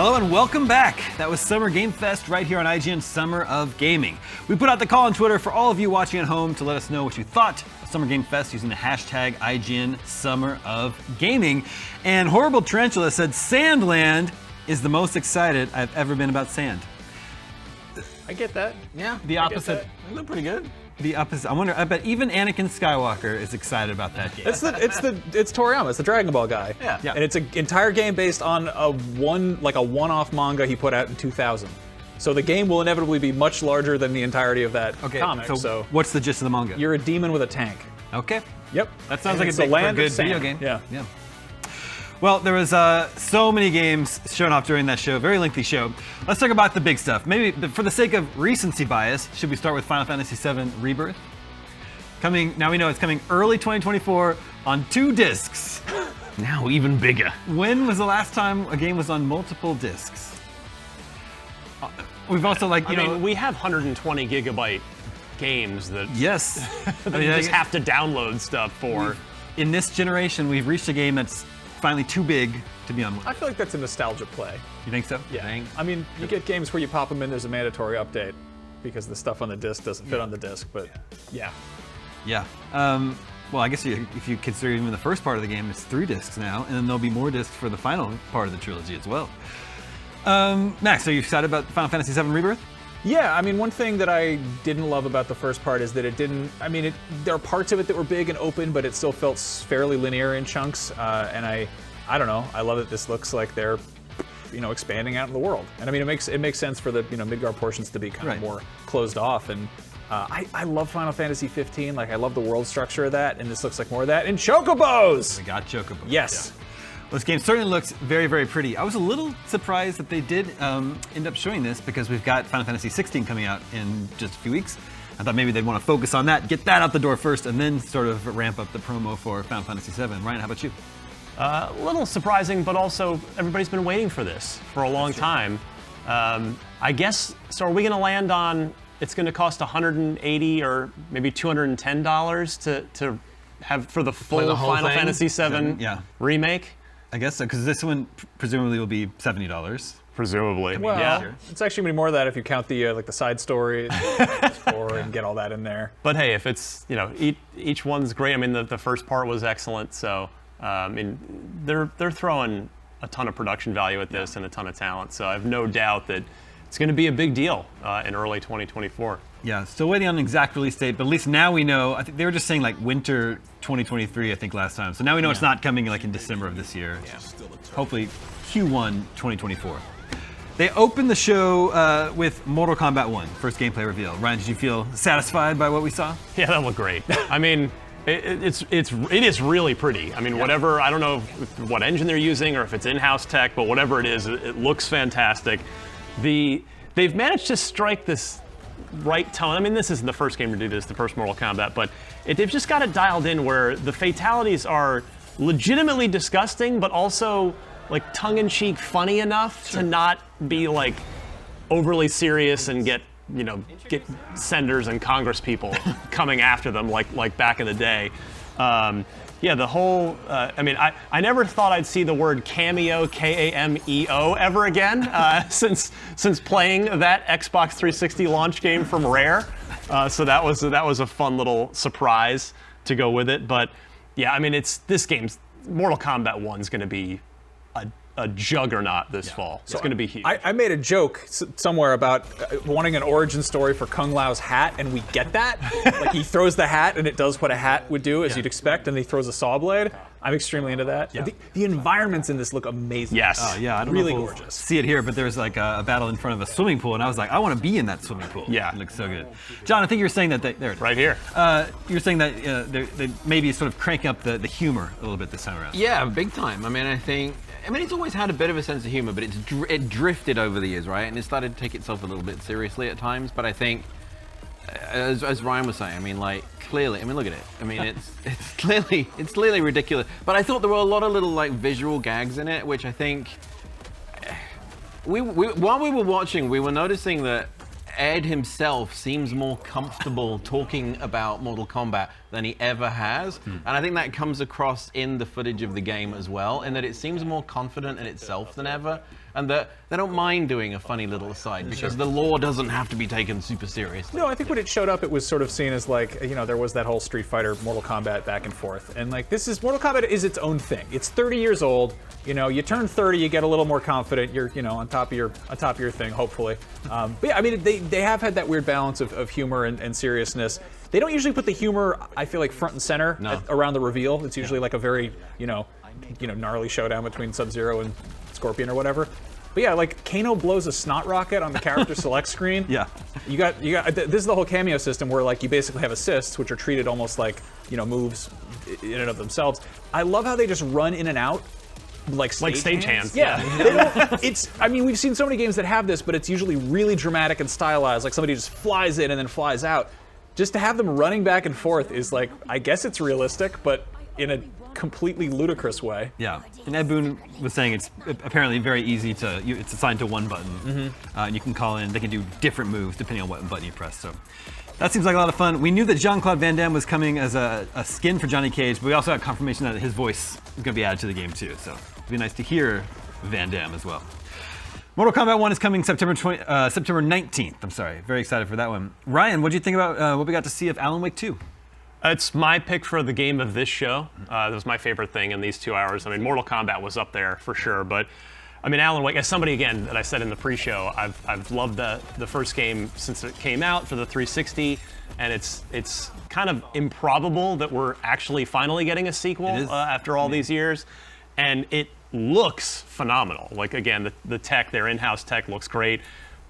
Hello and welcome back. That was Summer Game Fest right here on IGN Summer of Gaming. We put out the call on Twitter for all of you watching at home to let us know what you thought of Summer Game Fest using the hashtag IGN Summer of Gaming. And Horrible Tarantula said Sandland is the most excited I've ever been about sand. I get that. Yeah. The opposite. They look pretty good. The opposite. I bet even Anakin Skywalker is excited about that game. It's Toriyama. It's the Dragon Ball guy. Yeah. And it's an entire game based on a one-off manga he put out in 2000. So the game will inevitably be much larger than the entirety of that comic. So what's the gist of the manga? You're a demon with a tank. Okay. Yep. That sounds like it's a a land good of sand. video game. Yeah. Well, there was so many games shown off during that show, very lengthy show. Let's talk about the big stuff. Maybe for the sake of recency bias, should we start with Final Fantasy VII Rebirth? Now we know it's coming early 2024 on 2 discs. Now even bigger. When was the last time a game was on multiple discs? We've also I mean, we have 120 gigabyte games that yes, that you just have to download stuff for. In this generation, we've reached a game that's finally too big to be on one. I feel like that's a nostalgia play. You think so? Yeah. I mean, you get games where you pop them in, there's a mandatory update because the stuff on the disc doesn't fit on the disc, but yeah. Yeah. Well, I guess if you consider even the first part of the game, it's 3 discs now, and then there'll be more discs for the final part of the trilogy as well. Max, are you excited about Final Fantasy VII Rebirth? Yeah, I mean, one thing that I didn't love about the first part is that it didn't, there are parts of it that were big and open, but it still felt fairly linear in chunks, and I don't know, I love that this looks like they're, expanding out in the world. And I mean, it makes sense for the, Midgar portions to be kind of more closed off, and I love Final Fantasy 15, like I love the world structure of that, and this looks like more of that, and chocobos! We got chocobos. Yes. Yeah. Well, this game certainly looks very, very pretty. I was a little surprised that they did end up showing this because we've got Final Fantasy 16 coming out in just a few weeks. I thought maybe they'd want to focus on that, get that out the door first, and then sort of ramp up the promo for Final Fantasy 7. Ryan, how about you? A little surprising, but also everybody's been waiting for this for a long time. I guess, so are we going to land on, it's going to cost $180 or maybe $210 to have for the full the whole Final thing? Fantasy VII remake? I guess so, because this one presumably will be $70. Presumably, Well, yeah. it's actually going to be more of that if you count the the side story and get all that in there. But hey, if it's, each one's great. I mean, the first part was excellent, so I mean, they're throwing a ton of production value at this and a ton of talent. So I have no doubt that it's going to be a big deal in early 2024. Yeah, still waiting on an exact release date, but at least now we know. I think they were just saying like winter 2023, I think last time. So now we know it's not coming like in December of this year. Yeah. Hopefully Q1 2024. They opened the show with Mortal Kombat 1, first gameplay reveal. Ryan, did you feel satisfied by what we saw? Yeah, that looked great. I mean, it is really pretty. I mean, whatever, I don't know what engine they're using or if it's in-house tech, but whatever it is, it looks fantastic. They've managed to strike this right tone. I mean, this isn't the first game to do this, the first Mortal Kombat, but they've just got it dialed in where the fatalities are legitimately disgusting, but also like tongue-in-cheek funny enough to not be like overly serious and get senators and Congress people coming after them like back in the day. Yeah, the whole, I mean, I never thought I'd see the word cameo, K-A-M-E-O, ever again since playing that Xbox 360 launch game from Rare. So that was a fun little surprise to go with it. But yeah, I mean, Mortal Kombat 1 is going to be a juggernaut this fall. So it's going to be huge. I made a joke somewhere about wanting an origin story for Kung Lao's hat, and we get that. Like he throws the hat, and it does what a hat would do, as you'd expect, and he throws a saw blade. I'm extremely into that. Yeah. The environments in this look amazing. Yes. Oh yeah, I don't really know if we'll gorgeous. see it here, but there's like a battle in front of a swimming pool, and I was like, I want to be in that swimming pool. Yeah. It looks so good. John, I think you were saying that there it is. Right here. You're saying that they maybe sort of crank up the humor a little bit this time around. Yeah, big time. I mean, it's always had a bit of a sense of humor, but it drifted over the years, right? And it started to take itself a little bit seriously at times. But I think, as Ryan was saying, I mean, like clearly, I mean, look at it. I mean, it's clearly ridiculous. But I thought there were a lot of little like visual gags in it, which I think while we were watching, we were noticing that Ed himself seems more comfortable talking about Mortal Kombat than he ever has. And I think that comes across in the footage of the game as well, in that it seems more confident in itself than ever, and that they don't mind doing a funny little aside because the lore doesn't have to be taken super seriously. No, I think when it showed up, it was sort of seen as like, there was that whole Street Fighter, Mortal Kombat back and forth, and like Mortal Kombat is its own thing. It's 30 years old. You turn 30, you get a little more confident. You're, on top of your thing, hopefully. But yeah, I mean, they have had that weird balance of humor and seriousness. They don't usually put the humor, I feel like, front and center around the reveal. It's usually like a very, gnarly showdown between Sub-Zero and Scorpion or whatever. But yeah, like Kano blows a snot rocket on the character select screen. Yeah. You got. This is the whole cameo system where like you basically have assists, which are treated almost like moves in and of themselves. I love how they just run in and out. Like stagehands. Yeah. I mean, we've seen so many games that have this, but it's usually really dramatic and stylized. Like somebody just flies in and then flies out. Just to have them running back and forth is like, I guess it's realistic, but in a completely ludicrous way. Yeah. And Ed Boon was saying it's apparently very easy to, it's assigned to one button. And you can call in, they can do different moves depending on what button you press. So that seems like a lot of fun. We knew that Jean-Claude Van Damme was coming as a skin for Johnny Cage, but we also had confirmation that his voice is going to be added to the game too. So it'd be nice to hear Van Damme as well. Mortal Kombat 1 is coming September 19th. I'm sorry. Very excited for that one. Ryan, what did you think about what we got to see of Alan Wake 2? It's my pick for the game of this show. That was my favorite thing in these 2 hours. I mean, Mortal Kombat was up there for sure, but I mean, Alan Wake, as somebody, again, that I said in the pre-show, I've loved the first game since it came out for the 360, and it's kind of improbable that we're actually finally getting a sequel after all these years, and it looks phenomenal. Like, again, the tech, their in-house tech looks great,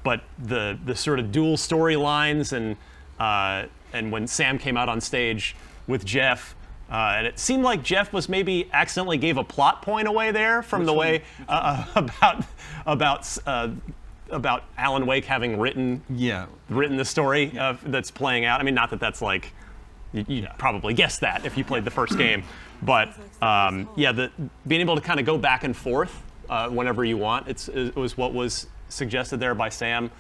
but the sort of dual storylines and when Sam came out on stage with Jeff, and it seemed like Jeff was maybe accidentally gave a plot point away there from the way about Alan Wake having written the story that's playing out. I mean, not that that's like you probably guessed that if you played the first game, but being able to kind of go back and forth whenever you want, it was what was suggested there by Sam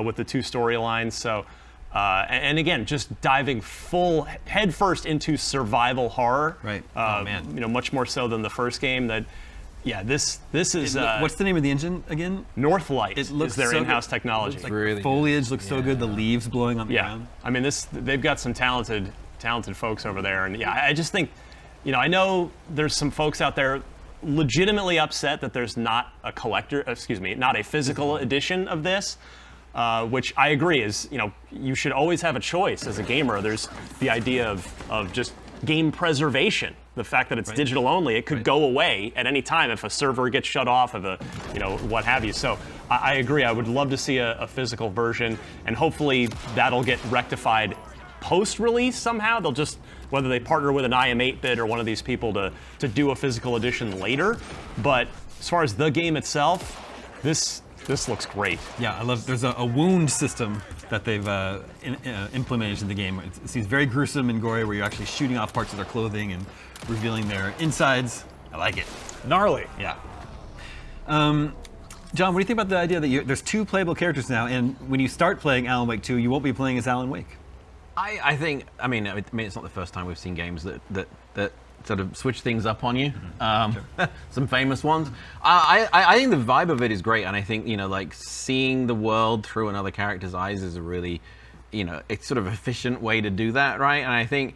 with the two storylines. So. And again, just diving full headfirst into survival horror. Right. Oh man. Much more so than the first game. This is. What's the name of the engine again? Northlight. It looks their in-house technology. Like really foliage looks so good. The leaves blowing on the ground. I mean, they've got some talented folks over there, and I just think, I know there's some folks out there legitimately upset that there's not a physical edition of this. Which I agree is, you should always have a choice as a gamer. There's the idea of just game preservation. The fact that it's digital only, it could go away at any time if a server gets shut off of what have you. So I agree. I would love to see a physical version, and hopefully that'll get rectified post-release somehow. They'll just, whether they partner with an IM8-bit or one of these people to do a physical edition later. But as far as the game itself, this looks great. Yeah, I love. There's a wound system that they've implemented in the game. It seems very gruesome and gory, where you're actually shooting off parts of their clothing and revealing their insides. I like it. Gnarly. Yeah. John, what do you think about the idea that there's two playable characters now, and when you start playing Alan Wake 2, you won't be playing as Alan Wake? I think. I mean, it's not the first time we've seen games that sort of switch things up on you. Some famous ones. I think the vibe of it is great, and I think like seeing the world through another character's eyes is a really, it's sort of efficient way to do that, right? And I think,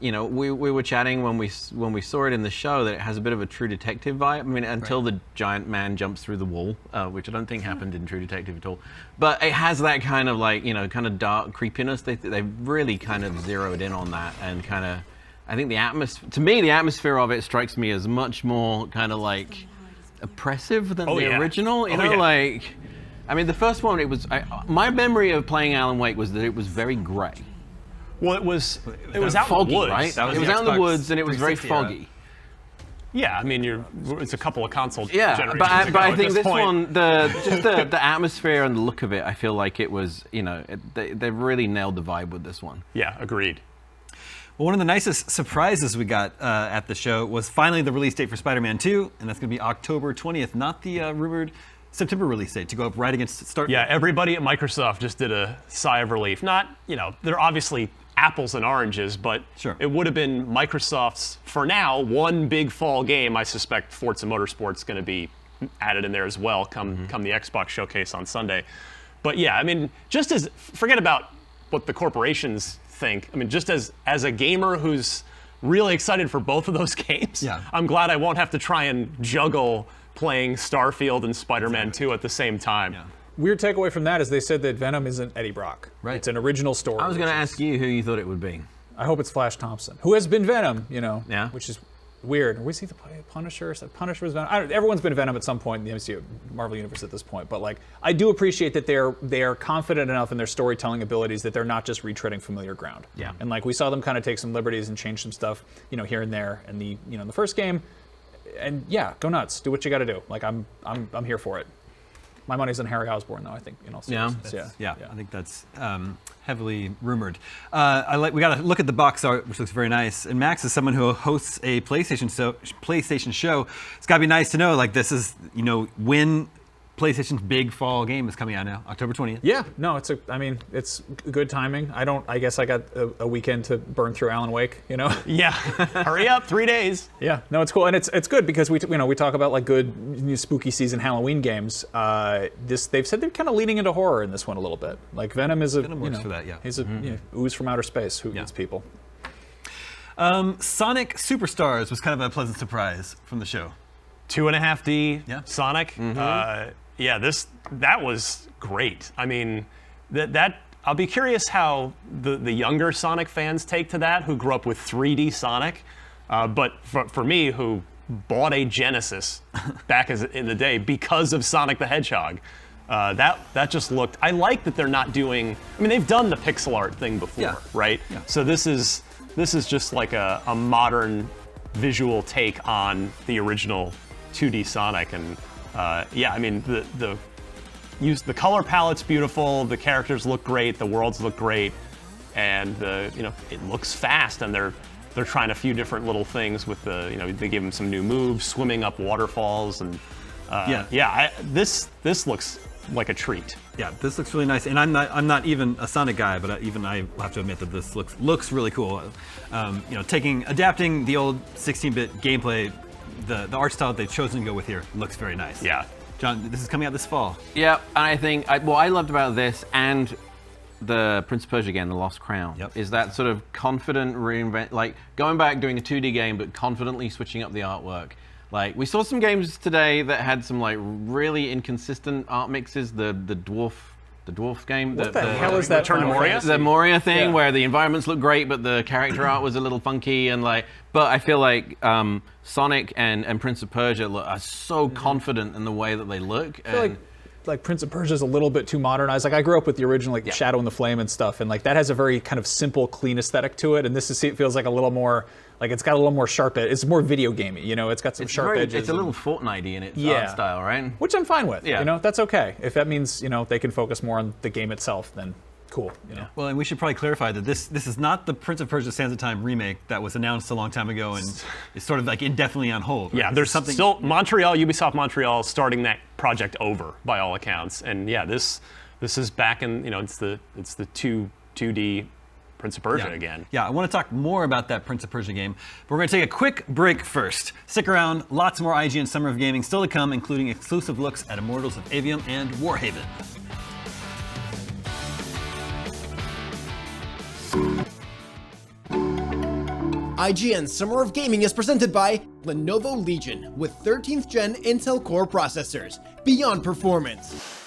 we were chatting when we saw it in the show that it has a bit of a True Detective vibe. I mean, until the giant man jumps through the wall, which I don't think happened in True Detective at all. But it has that kind of like kind of dark creepiness. They really kind of zeroed in on that, and kind of. I think the atmosphere of it strikes me as much more kind of like oppressive than the original. Like, I mean, the first one, it was, my memory of playing Alan Wake was that it was very gray. Well, it was out foggy, in the woods. Right? It was out in the woods, and it was very foggy. Yeah, I mean, it's a couple of console but generations ago I think this point. one, the atmosphere and the look of it, I feel like it was, they really nailed the vibe with this one. Yeah, agreed. Well, one of the nicest surprises we got at the show was finally the release date for Spider-Man 2, and that's going to be October 20th, not the rumored September release date, to go up right against Starfield. Yeah, everybody at Microsoft just did a sigh of relief. Not, they're obviously apples and oranges, but Sure. it would have been Microsoft's, for now, one big fall game. I suspect Forza Motorsport's going to be added in there as well come the Xbox showcase on Sunday. But yeah, I mean, forget about what the corporations think. I mean, just as a gamer who's really excited for both of those games, Yeah. I'm glad I won't have to try and juggle playing Starfield and Spider-Man 2 at the same time. Yeah. Weird takeaway from that is they said that Venom isn't Eddie Brock. Right. It's an original story. I was going to ask you who you thought it would be. I hope it's Flash Thompson, who has been Venom, Yeah. which is weird. Was he the Punisher? Punisher was Venom. Everyone's been Venom at some point in the MCU, Marvel Universe at this point. But like, I do appreciate that they are confident enough in their storytelling abilities that they're not just retreading familiar ground. Yeah. And like, we saw them kind of take some liberties and change some stuff, here and there in the the first game. And yeah, go nuts. Do what you got to do. Like, I'm here for it. My money's on Harry Osborn, though. I think in all seriousness. Yeah, I think that's heavily rumored. We got to look at the box art, which looks very nice. And Max is someone who hosts a PlayStation show. It's got to be nice to know, like, this is when PlayStation's big fall game is coming out now, October 20th. Yeah, no, it's good timing. I guess I got a weekend to burn through Alan Wake, Yeah, hurry up, 3 days. Yeah, no, it's cool, and it's good because we talk about like good spooky season Halloween games. They've said they're kind of leaning into horror in this one a little bit. Like Venom is works for that, yeah. He's a ooze from outer space who eats people. Sonic Superstars was kind of a pleasant surprise from the show. 2.5D Sonic. Yeah, that was great. I mean, that I'll be curious how the younger Sonic fans take to that, who grew up with 3D Sonic. But for me, who bought a Genesis back in the day because of Sonic the Hedgehog, that just looked. I like that they're not doing. I mean, they've done the pixel art thing before, right? Yeah. So this is just like a modern visual take on the original 2D Sonic, and I mean the color palette's beautiful, the characters look great, the worlds look great, and it looks fast, and they're trying a few different little things with they give them some new moves, swimming up waterfalls, and this looks like a treat. Yeah, this looks really nice, and I'm not even a Sonic guy, but I have to admit that this looks really cool. Adapting the old 16-bit gameplay. The art style that they've chosen to go with here looks very nice. Yeah. John, this is coming out this fall. Yeah, and I think what I loved about this and the Prince of Persia game, The Lost Crown, is that sort of confident reinvent, like going back doing a 2D game but confidently switching up the artwork. Like we saw some games today that had some like really inconsistent art mixes. The dwarf game. What the hell is that? Return to Moria? The Moria thing, where the environments look great, but the character art was a little funky, and like. But I feel like Sonic and Prince of Persia are so confident in the way that they look. I feel like Prince of Persia is a little bit too modernized. Like I grew up with the original, like Shadow and the Flame and stuff, and like that has a very kind of simple, clean aesthetic to it. And this feels like a little more. Like it's got a little more sharp edge. It's more video gamey, It's got some sharp edges. It's a little Fortnite-y in its art style, right? Which I'm fine with. Yeah. That's okay. If that means they can focus more on the game itself, then cool. Well, and we should probably clarify that this is not the Prince of Persia: Sands of Time remake that was announced a long time ago and is sort of like indefinitely on hold. Right? Yeah, there's something still Ubisoft Montreal starting that project over by all accounts, and this is back in it's the 2D. Prince of Persia again. Yeah, I want to talk more about that Prince of Persia game, but we're going to take a quick break first. Stick around, lots more IGN Summer of Gaming still to come, including exclusive looks at Immortals of Avium and Warhaven. IGN Summer of Gaming is presented by Lenovo Legion with 13th gen Intel Core processors, beyond performance.